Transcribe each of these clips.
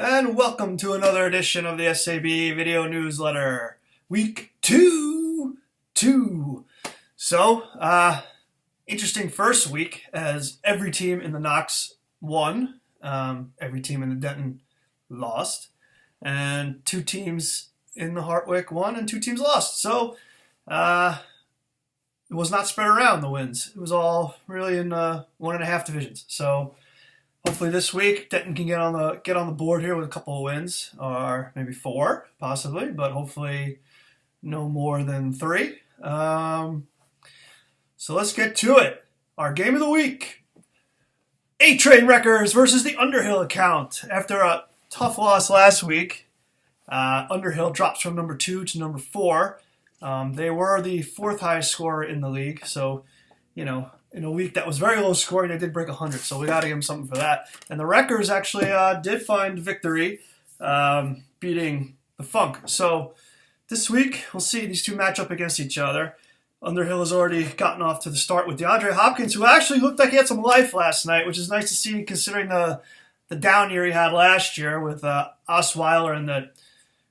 And welcome to another edition of the SAB Video Newsletter, Week 2. Interesting first week as every team in the Knox won, every team in the Denton lost, and two teams in the Hartwick won and two teams lost. It was not spread around the wins. It was all really in 1.5 divisions. So hopefully this week Denton can get on the board here with a couple of wins, or maybe 4 possibly, but hopefully no more than 3. So let's get to it. Our game of the week: A-Train Wreckers versus the Underhill account. After a tough loss last week, Underhill drops from number 2 to number 4. They were the 4th highest scorer in the league, so in a week that was very low scoring, they did break 100, so we got to give them something for that. And the Wreckers actually did find victory, beating the Funk. So this week, we'll see these two match up against each other. Underhill has already gotten off to the start with DeAndre Hopkins, who actually looked like he had some life last night, which is nice to see considering the down year he had last year with Osweiler and the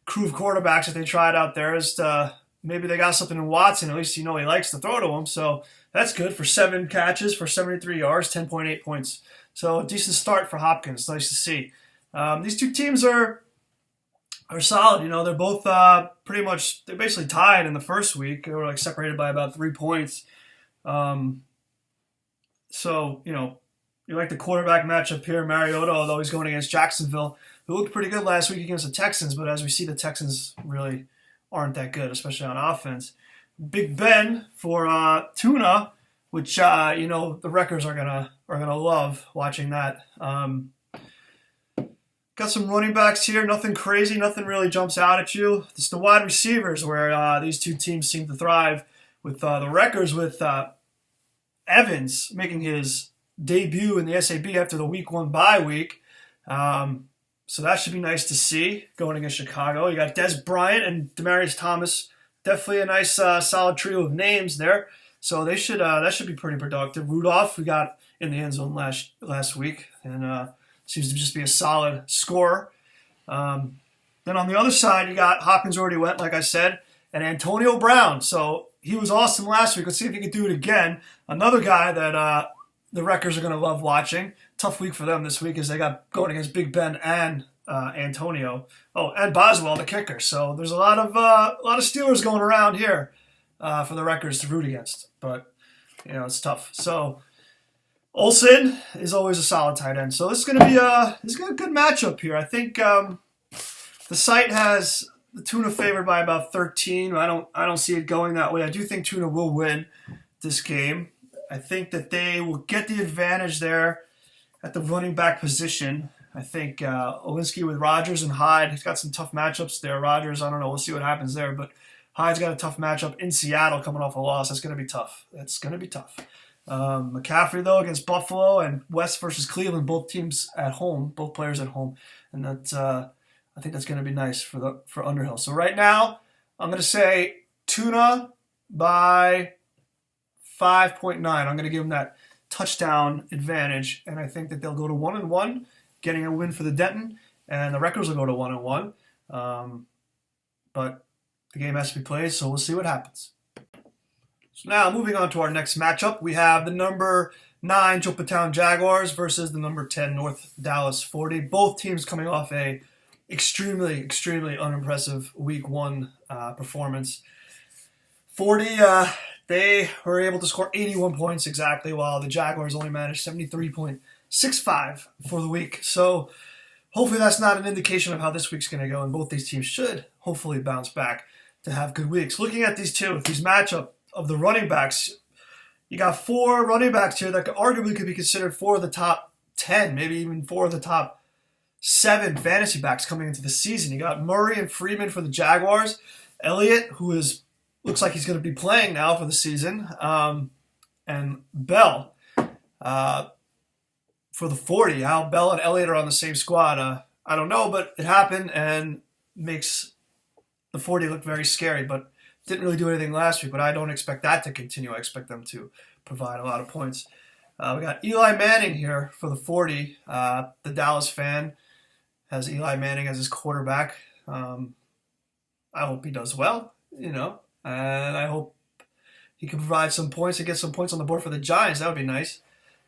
crew of quarterbacks that they tried out there. Maybe they got something in Watson. At least he likes to throw to him. So that's good for 7 catches for 73 yards, 10.8 points. So a decent start for Hopkins. Nice to see. These two teams are solid. They're both they're basically tied in the first week. They were separated by about 3 points. You like the quarterback matchup here. Mariota, although he's going against Jacksonville, who looked pretty good last week against the Texans, but as we see, the Texans really aren't that good, especially on offense. Big Ben for Tuna, which the Wreckers are gonna love watching that. Got some running backs here. Nothing crazy. Nothing really jumps out at you. It's the wide receivers where these two teams seem to thrive. With the Wreckers, with Evans making his debut in the SAB after the Week 1 bye week. So that should be nice to see going against Chicago. You got Des Bryant and Demaryius Thomas. Definitely a nice, solid trio of names there. So that should be pretty productive. Rudolph, we got in the end zone last week, and seems to just be a solid scorer. Then on the other side, you got Hopkins already went, like I said, and Antonio Brown. So he was awesome last week. Let's see if he can do it again. Another guy that the Wreckers are going to love watching. Tough week for them this week as they got going against Big Ben and Antonio. Oh, and Boswell, the kicker. So there's a lot of Steelers going around here for the Wreckers to root against. But it's tough. So Olsen is always a solid tight end. So this is going to be a good matchup here. I think the site has the Tuna favored by about 13. I don't see it going that way. I do think Tuna will win this game. I think that they will get the advantage there at the running back position. I think Olinsky with Rodgers and Hyde, he's got some tough matchups there. Rodgers, I don't know. We'll see what happens there. But Hyde's got a tough matchup in Seattle coming off a loss. That's going to be tough. McCaffrey, though, against Buffalo, and West versus Cleveland, both teams at home, both players at home. And I think that's going to be nice for Underhill. So right now, I'm going to say Tuna by 5.9. I'm going to give them that touchdown advantage, and I think that they'll go to 1-1, getting a win for the Denton, and the Wreckers will go to 1-1. But the game has to be played, so we'll see what happens. So now, moving on to our next matchup, we have the number 9 Choppertown Jaguars versus the number 10 North Dallas 40. Both teams coming off a extremely, extremely unimpressive Week 1 performance. 40, they were able to score 81 points exactly, while the Jaguars only managed 73.65 for the week. So hopefully that's not an indication of how this week's going to go, and both these teams should hopefully bounce back to have good weeks. Looking at these matchup of the running backs, you got 4 running backs here that arguably could be considered 4 of the top 10, maybe even 4 of the top 7 fantasy backs coming into the season. You got Murray and Freeman for the Jaguars, Elliott, who looks like he's going to be playing now for the season, and Bell for the 40. How Bell and Elliott are on the same squad, I don't know, but it happened and makes the 40 look very scary, but didn't really do anything last week, but I don't expect that to continue. I expect them to provide a lot of points. We got Eli Manning here for the 40, the Dallas fan. has Eli Manning as his quarterback. I hope he does well, and I hope he can provide some points and get some points on the board for the Giants. That would be nice.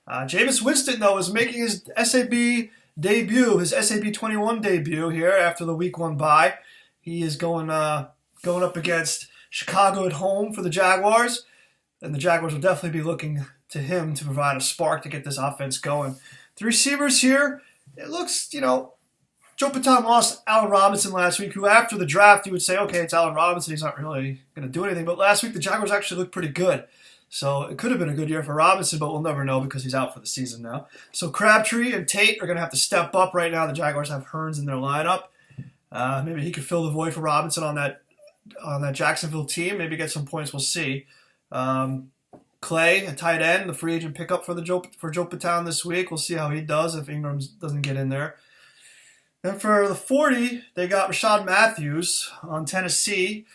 Jameis Winston, though, is making his SAB debut, his SAB 21 debut here after the Week 1 bye. He is going up against Chicago at home for the Jaguars, and the Jaguars will definitely be looking to him to provide a spark to get this offense going. The receivers here, it looks, Joe Paton lost Allen Robinson last week, who after the draft you would say, okay, it's Allen Robinson, he's not really going to do anything. But last week the Jaguars actually looked pretty good. So it could have been a good year for Robinson, but we'll never know because he's out for the season now. So Crabtree and Tate are going to have to step up right now. The Jaguars have Hearns in their lineup. Maybe he could fill the void for Robinson on that Jacksonville team. Maybe get some points. We'll see. Clay, a tight end, the free agent pickup for Joe Paton this week. We'll see how he does if Ingram doesn't get in there. And for the 40, they got Rashad Matthews on Tennessee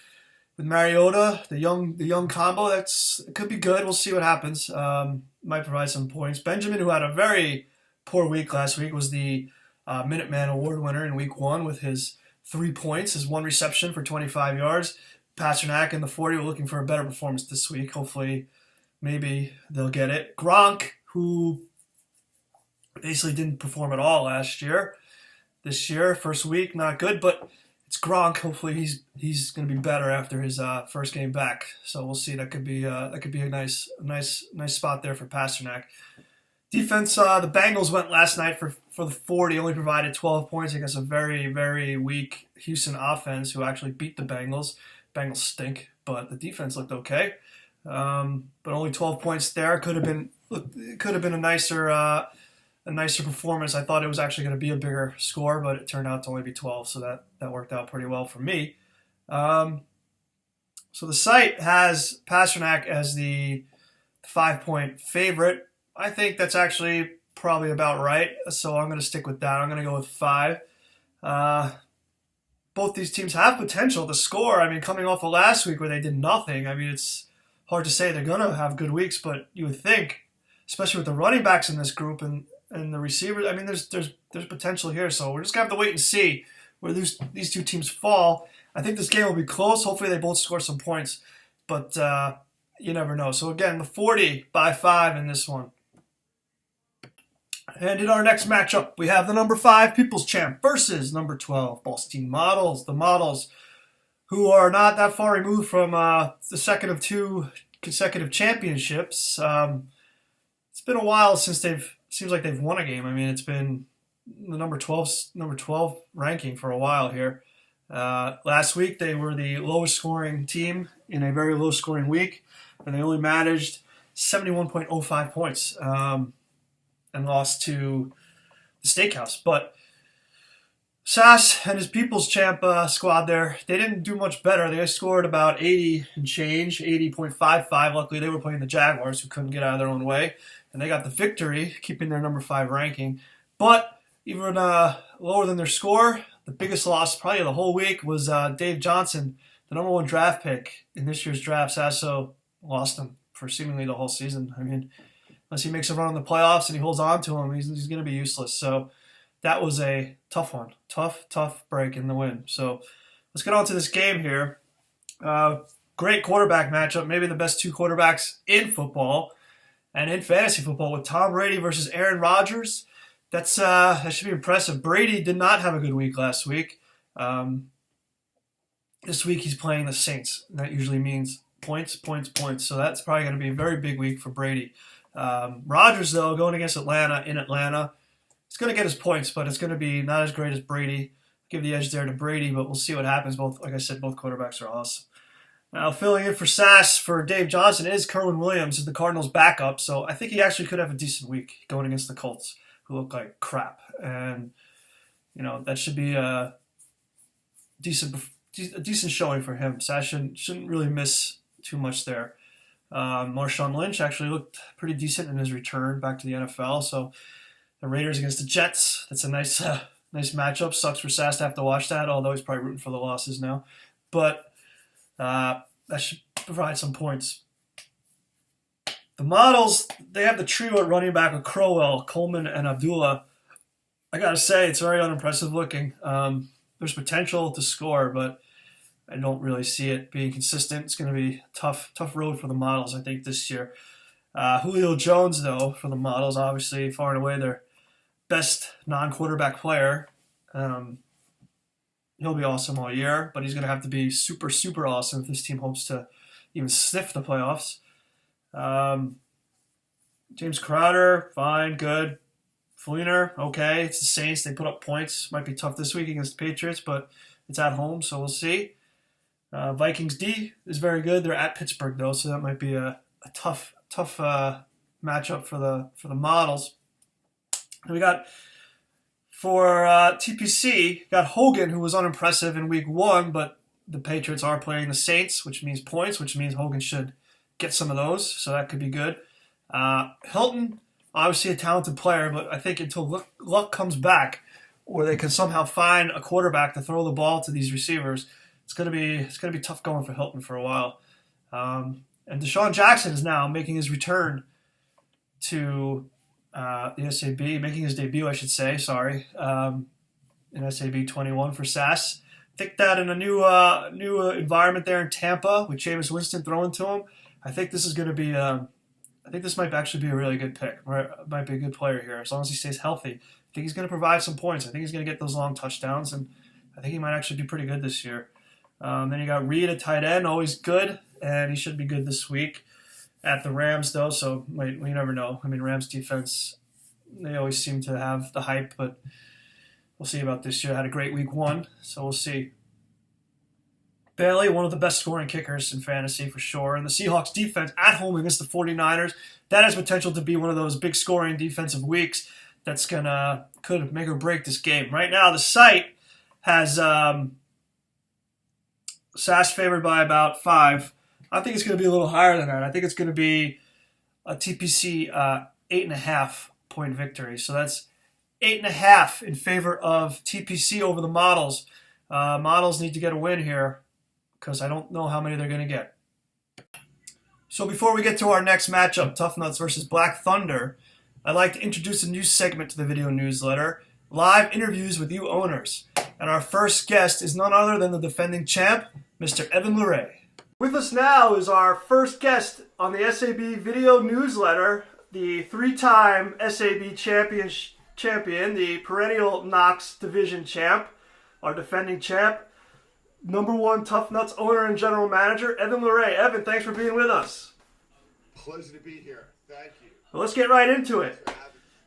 with Mariota, the young combo. It could be good. We'll see what happens. Might provide some points. Benjamin, who had a very poor week last week, was the Minuteman Award winner in Week 1 with his 3 points, his 1 reception for 25 yards. Pasternak and the 40 were looking for a better performance this week. Hopefully, maybe they'll get it. Gronk, who basically didn't perform at all last year. This year, first week, not good, but it's Gronk. Hopefully, he's going to be better after his first game back. So we'll see. That could be a nice spot there for Pasternak. Defense, the Bengals went last night for the 40, only provided 12 points against a very, very weak Houston offense who actually beat the Bengals. Bengals stink, but the defense looked okay. But only 12 points there. It could have been a nicer performance. I thought it was actually going to be a bigger score, but it turned out to only be 12, so that worked out pretty well for me. So the site has Pasternak as the 5-point favorite. I think that's actually probably about right, so I'm going to stick with that. I'm going to go with 5. Both these teams have potential to score. I mean, coming off of last week where they did nothing, I mean, it's hard to say they're going to have good weeks, but you would think, especially with the running backs in this group and the receivers, I mean, there's potential here, so we're just going to have to wait and see where these two teams fall. I think this game will be close. Hopefully they both score some points, but you never know. So again, the 40 by 5 in this one. And in our next matchup, we have the number 5 People's Champ versus number 12 Ballstein Models. The Models, who are not that far removed from the second of 2 consecutive championships. It's been a while since seems like they've won a game. I mean, it's been the number 12 ranking for a while here. Last week, they were the lowest scoring team in a very low scoring week, and they only managed 71.05 points. And lost to the Steakhouse. But Sass and his People's Champ squad there, they didn't do much better. They scored about 80 and change, 80.55. Luckily, they were playing the Jaguars, who couldn't get out of their own way. And they got the victory, keeping their number 5 ranking. But even lower than their score, the biggest loss probably of the whole week was Dave Johnson, the number 1 draft pick in this year's draft. Sasso lost him for seemingly the whole season. I mean, unless he makes a run in the playoffs and he holds on to him, he's going to be useless. So that was a tough one. Tough break in the win. So let's get on to this game here. Great quarterback matchup. Maybe the best 2 quarterbacks in football and in fantasy football with Tom Brady versus Aaron Rodgers. That should be impressive. Brady did not have a good week last week. This week he's playing the Saints. That usually means points. So that's probably going to be a very big week for Brady. Rodgers, though, going against Atlanta in Atlanta, he's going to get his points, but it's going to be not as great as Brady. Give the edge there to Brady, but we'll see what happens. Like I said, both quarterbacks are awesome. Now, filling in for Sass for Dave Johnson is Kerwin Williams, the Cardinals' backup, so I think he actually could have a decent week going against the Colts, who look like crap. And, that should be a decent showing for him. Sass shouldn't really miss too much there. Marshawn Lynch actually looked pretty decent in his return back to the NFL. So the Raiders against the Jets, that's a nice matchup. Sucks for Sass to have to watch that, although he's probably rooting for the losses now. But that should provide some points. The Models, they have the trio at running back with Crowell, Coleman, and Abdullah. I gotta say, it's very unimpressive looking. There's potential to score, but I don't really see it being consistent. It's going to be a tough road for the Models, I think, this year. Julio Jones, though, for the Models, obviously far and away their best non-quarterback player. Um, he'll be awesome all year, but he's going to have to be super awesome if this team hopes to even sniff the playoffs. Um, James Crowder, fine, good. Fleener, okay. It's the Saints. They put up points. Might be tough this week against the Patriots, but it's at home, so we'll see. Vikings D is very good. They're at Pittsburgh, though, so that might be a tough matchup for the Models. And we got for TPC, got Hogan, who was unimpressive in week 1, but the Patriots are playing the Saints, which means points, which means Hogan should get some of those, so that could be good. Hilton, obviously a talented player, but I think until luck comes back, or they can somehow find a quarterback to throw the ball to these receivers, it's gonna be tough going for Hilton for a while. And Deshaun Jackson is now making his return to the SAB, making his debut, I should say. Sorry, in SAB 21 for SAS. I think that in a new environment there in Tampa with Jameis Winston throwing to him, I think this is going to be. I think this might actually be a really good pick. Might be a good player here as long as he stays healthy. I think he's going to provide some points. I think he's going to get those long touchdowns, and I think he might actually be pretty good this year. Then you got Reed at tight end, always good, and he should be good this week at the Rams, though, so we never know. I mean, Rams defense, they always seem to have the hype, but we'll see about this year. Had a great week 1, so we'll see. Bailey, one of the best scoring kickers in fantasy for sure. And the Seahawks defense at home against the 49ers, that has potential to be one of those big scoring defensive weeks that's could make or break this game. Right now, the site has SAS favored by about 5. I think it's going to be a little higher than that. I think it's going to be a TPC 8.5 point victory. So that's 8.5 in favor of TPC over the Models. Models need to get a win here because I don't know how many they're going to get. So before we get to our next matchup, Tough Nuts versus Black Thunder, I'd like to introduce a new segment to the video newsletter, live interviews with you owners. And our first guest is none other than the defending champ, Mr. Evan Luray. With us now is our first guest on the SAB video newsletter, the 3-time SAB champion, the perennial Knox division champ, our defending champ, #1 Tough Nuts owner and general manager, Evan Luray. Evan, thanks for being with us. Pleasure to be here. Thank you. Well, let's get right into it.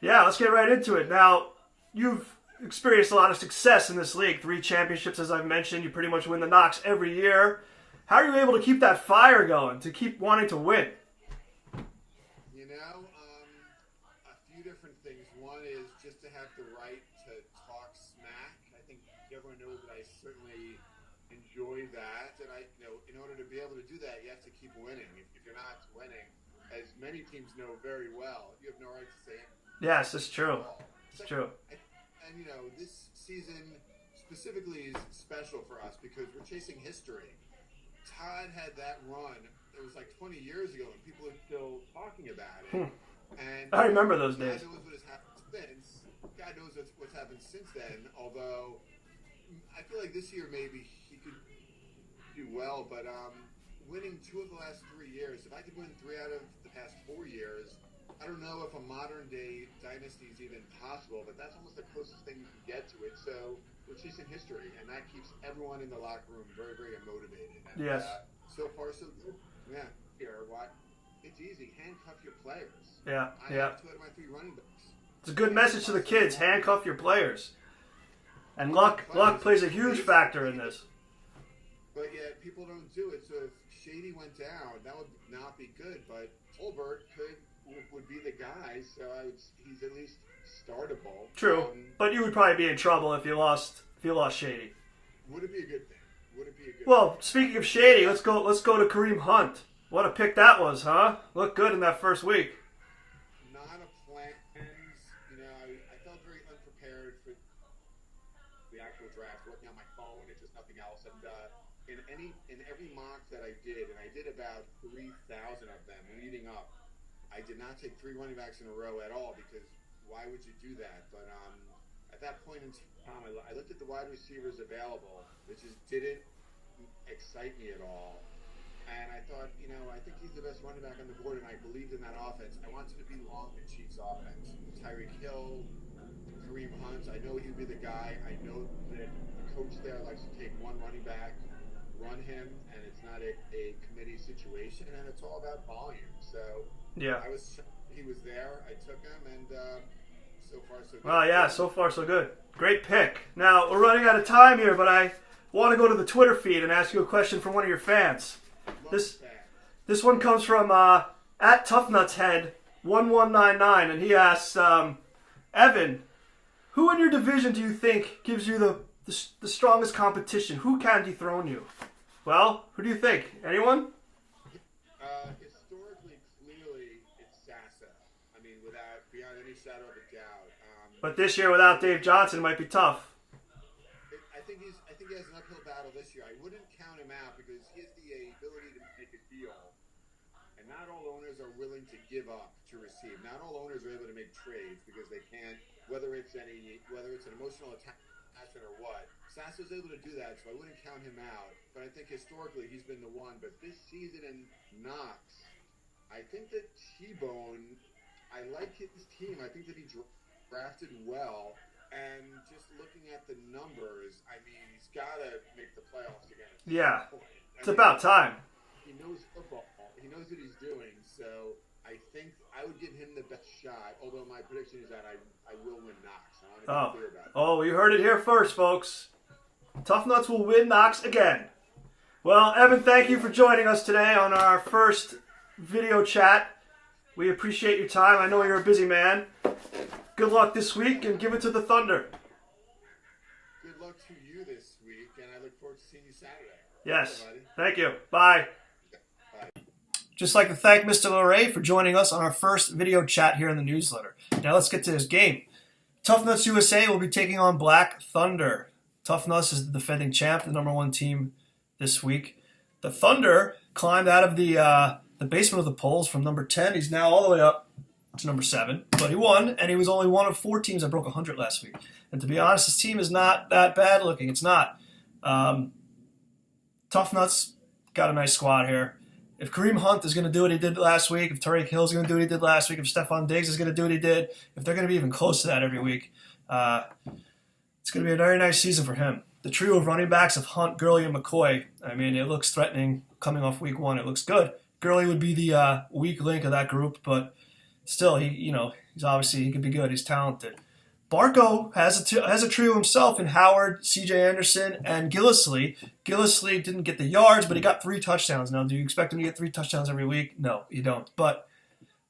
Yeah, let's get right into it. Now, you've experienced a lot of success in this league. 3 championships, as I've mentioned. You pretty much win the Knox every year. How are you able to keep that fire going, to keep wanting to win? You know, a few different things. One is just to have the right to talk smack. I think everyone knows that I certainly enjoy that. And in order to be able to do that, you have to keep winning. If you're not winning, as many teams know very well, you have no right to say anything. Yes, it's true. It's true. And this season specifically is special for us because we're chasing history. Todd had that run. It was like 20 years ago, and people are still talking about it. And I remember those days. God knows what has happened since. God knows what's happened since then. Although I feel like this year maybe he could do well, but winning 2 of the last 3 years. If I could win 3 out of the past 4 years, I don't know if a modern day dynasty is even possible, but that's almost the closest thing you can get to it. So we're chasing history, and that keeps everyone in the locker room very, very motivated. And, yes. So far, so good. Yeah. Here, what? It's easy. Handcuff your players. Yeah. I have 2 out of my 3 running backs. It's a good message to the kids. Handcuff your players. And luck plays a huge factor in this. But yet, people don't do it. So if Shady went down, that would not be good. But Tolbert would be the guy, so he's at least startable. True, but you would probably be in trouble if you lost Shady. Would it be a good thing? Well, speaking of Shady, let's go to Kareem Hunt. What a pick that was, huh? Looked good in that first week. Not a plan. I felt very unprepared for the actual draft. Working on my phone and just nothing else. And in every mock that I did, and I did about 3,000 of them leading up, I did not take 3 running backs in a row at all because why would you do that? But I at that point in time, I looked at the wide receivers available. It just didn't excite me at all. And I thought, I think he's the best running back on the board, and I believed in that offense. I wanted to be long the Chiefs' offense. Tyreek Hill, Kareem Hunt, I know he'd be the guy. I know that the coach there likes to take one running back, run him, and it's not a committee situation, and it's all about volume. So Yeah. he was there. I took him, and so far so good. Well, yeah, so far so good. Great pick. Now, we're running out of time here, but I want to go to the Twitter feed and ask you a question from one of your fans. This one comes from at ToughnutsHead1199, and he asks, Evan, who in your division do you think gives you the strongest competition? Who can dethrone you? Well, who do you think? Anyone? Historically, clearly, it's Sassa. I mean, beyond any shadow of a doubt. But this year, without Dave Johnson, it might be tough. I think he has an uphill battle this year. I wouldn't count him out because he has the ability to make a deal, and not all owners are willing to give up to receive. Not all owners are able to make trades because they can't, whether it's an emotional attachment or what. Sasso's able to do that, so I wouldn't count him out. But I think historically he's been the one. But this season in Knox, I think that T-Bone, I like his team. I think that he drafted well. And just looking at the numbers, I mean, he's got to make the playoffs again. Yeah, it's about time. He knows football. He knows what he's doing. So I think I would give him the best shot, although my prediction is that I will win Knox. I want to be clear about that. Oh, you heard it here first, folks. Tough Nuts will win Knox again. Well, Evan, thank you for joining us today on our first video chat. We appreciate your time. I know you're a busy man. Good luck this week, and give it to the Thunder. Good luck to you this week, and I look forward to seeing you Saturday. Yes. Bye, buddy. Thank you. Bye. Just like to thank Mr. Luray for joining us on our first video chat here in the newsletter. Now let's get to this game. Tough Nuts USA will be taking on Black Thunder. Tough Nuts is the defending champ, the #1 team this week. The Thunder climbed out of the basement of the polls from number 10. He's now all the way up to number 7, but he won, and he was only one of 4 teams that broke 100 last week. And to be honest, his team is not that bad looking. It's not. Tough Nuts got a nice squad here. If Kareem Hunt is going to do what he did last week, if Tyreek Hill is going to do what he did last week, if Stephon Diggs is going to do what he did, if they're going to be even close to that every week, it's going to be a very nice season for him. The trio of running backs of Hunt, Gurley, and McCoy, I mean, it looks threatening coming off week 1. It looks good. Gurley would be the weak link of that group, but still, he's obviously, he could be good. He's talented. Barco has a trio himself in Howard, C.J. Anderson, and Gillislee. Gillislee didn't get the yards, but he got 3 touchdowns. Now, do you expect him to get 3 touchdowns every week? No, you don't. But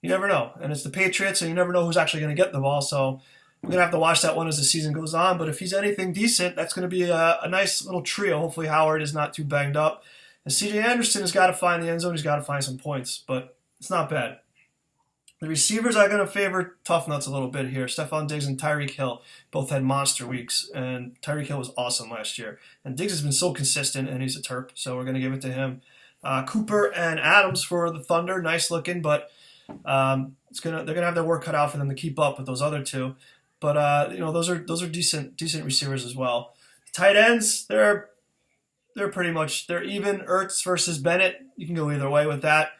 you never know. And it's the Patriots, and you never know who's actually going to get the ball. So we're going to have to watch that one as the season goes on. But if he's anything decent, that's going to be a nice little trio. Hopefully Howard is not too banged up. And C.J. Anderson has got to find the end zone. He's got to find some points. But it's not bad. The receivers are going to favor Tough Nuts a little bit here. Stephon Diggs and Tyreek Hill both had monster weeks, and Tyreek Hill was awesome last year. And Diggs has been so consistent, and he's a Terp, so we're going to give it to him. Cooper and Adams for the Thunder, nice looking, but they're going to have their work cut out for them to keep up with those other 2. But those are decent receivers as well. The tight ends, they're even. Ertz versus Bennett, you can go either way with that.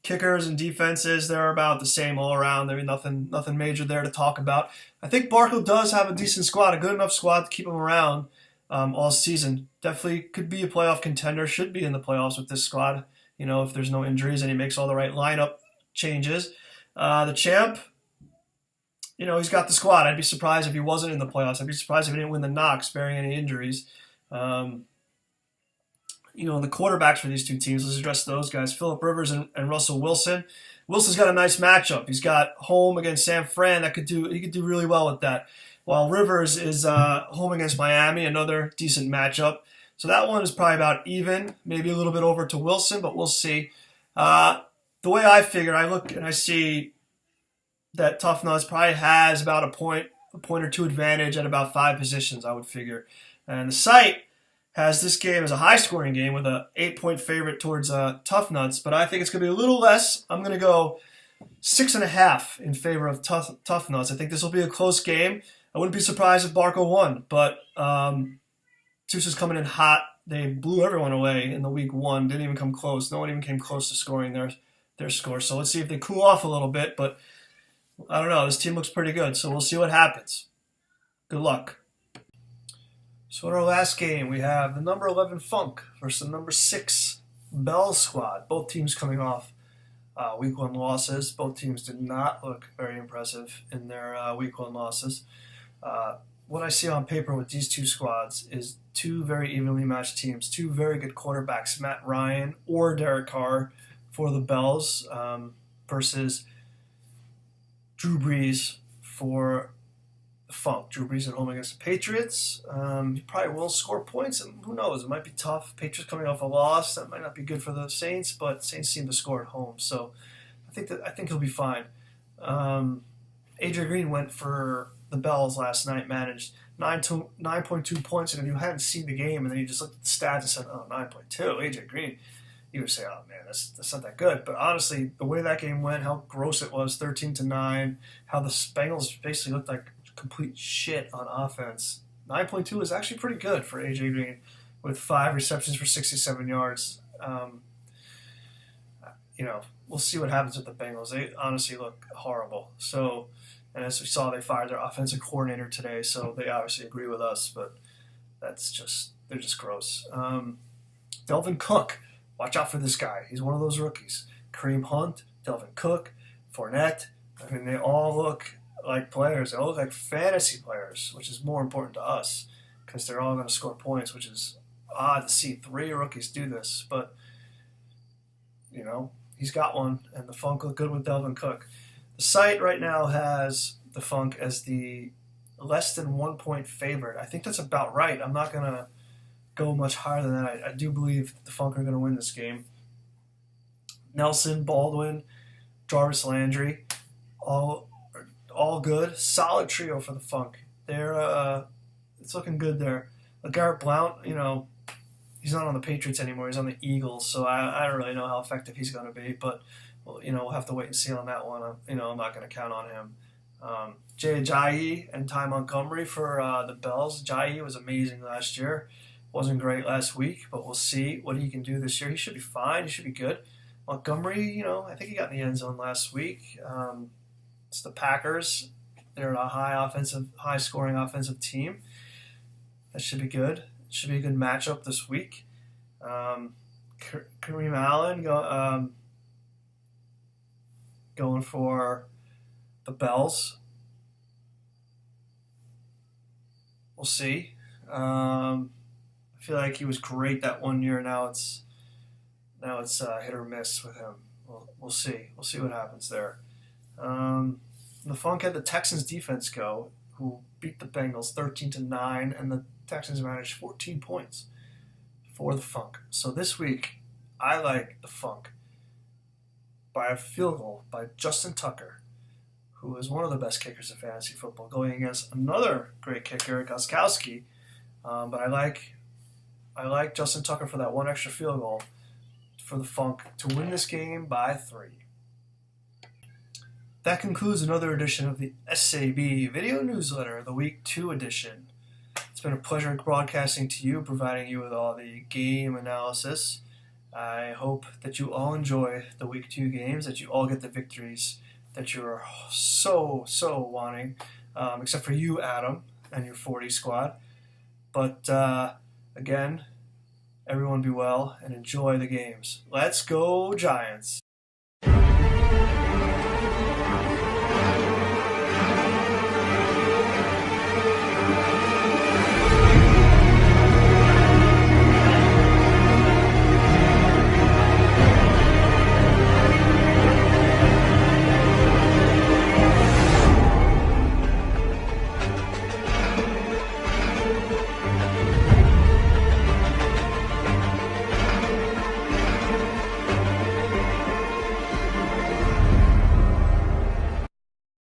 Kickers and defenses, they're about the same all around. I mean, nothing major there to talk about. I think Barco does have a decent squad, a good enough squad to keep him around all season. Definitely could be a playoff contender, should be in the playoffs with this squad, if there's no injuries and he makes all the right lineup changes. The champ, he's got the squad. I'd be surprised if he wasn't in the playoffs. I'd be surprised if he didn't win the Knox, bearing any injuries. The quarterbacks for these 2 teams, let's address those guys. Phillip Rivers and Russell Wilson. Wilson's got a nice matchup. He's got home against San Fran. He could do really well with that. While Rivers is home against Miami, another decent matchup. So that one is probably about even, maybe a little bit over to Wilson, but we'll see. The way I figure, I look and I see that Tough Nuts probably has about a point or 2 advantage at about 5 positions, I would figure. And the site has this game as a high-scoring game with a 8-point favorite towards Tough Nuts, but I think it's going to be a little less. I'm going to go 6.5 in favor of Tough Nuts. I think this will be a close game. I wouldn't be surprised if Barco won, but Tusa's coming in hot. They blew everyone away in the week one. Didn't even come close. No one even came close to scoring their score. So let's see if they cool off a little bit. But I don't know. This team looks pretty good. So we'll see what happens. Good luck. So in our last game, we have the number 11 Funk versus the number 6 Bell squad. Both teams coming off week one losses. Both teams did not look very impressive in their week one losses. What I see on paper with these two squads is two very evenly matched teams, two very good quarterbacks, Matt Ryan or Derek Carr for the Bells versus Drew Brees for the Funk. Drew Brees at home against the Patriots. He probably will score points, and who knows, it might be tough. Patriots coming off a loss, that might not be good for the Saints, but Saints seem to score at home, so I think he'll be fine. AJ Green went for the Bells last night, managed 9.2 points, and if you hadn't seen the game and then you just looked at the stats and said, oh, 9.2, AJ Green, you would say, oh man, that's not that good. But honestly, the way that game went, how gross it was, 13-9, how the Bengals basically looked like complete shit on offense. 9.2 is actually pretty good for AJ Green with 5 receptions for 67 yards. We'll see what happens with the Bengals. They honestly look horrible. So, and as we saw, they fired their offensive coordinator today, so they obviously agree with us, but they're just gross. Delvin Cook, watch out for this guy. He's one of those rookies. Kareem Hunt, Delvin Cook, Fournette. I mean, they all look like players. They all look like fantasy players, which is more important to us because they're all going to score points, which is odd to see 3 rookies do this. But, he's got one, and the Funk look good with Delvin Cook. The site right now has the Funk as the less than 1 point favorite. I think that's about right. I'm not going to go much higher than that. I do believe the Funk are going to win this game. Nelson, Baldwin, Jarvis Landry, all good. Solid trio for the Funk. It's looking good there. Garrett Blount, he's not on the Patriots anymore. He's on the Eagles, so I don't really know how effective he's going to be. But we'll have to wait and see on that one. I'm not going to count on him. Jay Ajayi and Ty Montgomery for the Bells. Ajayi was amazing last year. Wasn't great last week, but we'll see what he can do this year. He should be fine. He should be good. Montgomery, I think he got in the end zone last week. It's the Packers. They're a high-scoring offensive team. That should be good. It should be a good matchup this week. Kareem Allen going for the Bells. We'll see. I feel like he was great that one year. Now it's hit or miss with him. We'll see. We'll see what happens there. The Funk had the Texans defense go, who beat the Bengals 13-9, and the Texans managed 14 points for the Funk. So this week, I like the Funk by a field goal by Justin Tucker, who is one of the best kickers in fantasy football, going against another great kicker, Gostkowski. But I like Justin Tucker for that one extra field goal for the Funk to win this game by 3. That concludes another edition of the SAB Video Newsletter, the Week 2 edition. It's been a pleasure broadcasting to you, providing you with all the game analysis. I hope that you all enjoy the Week 2 games, that you all get the victories that you're so wanting, except for you, Adam, and your 40 squad. But again, everyone be well and enjoy the games. Let's go, Giants!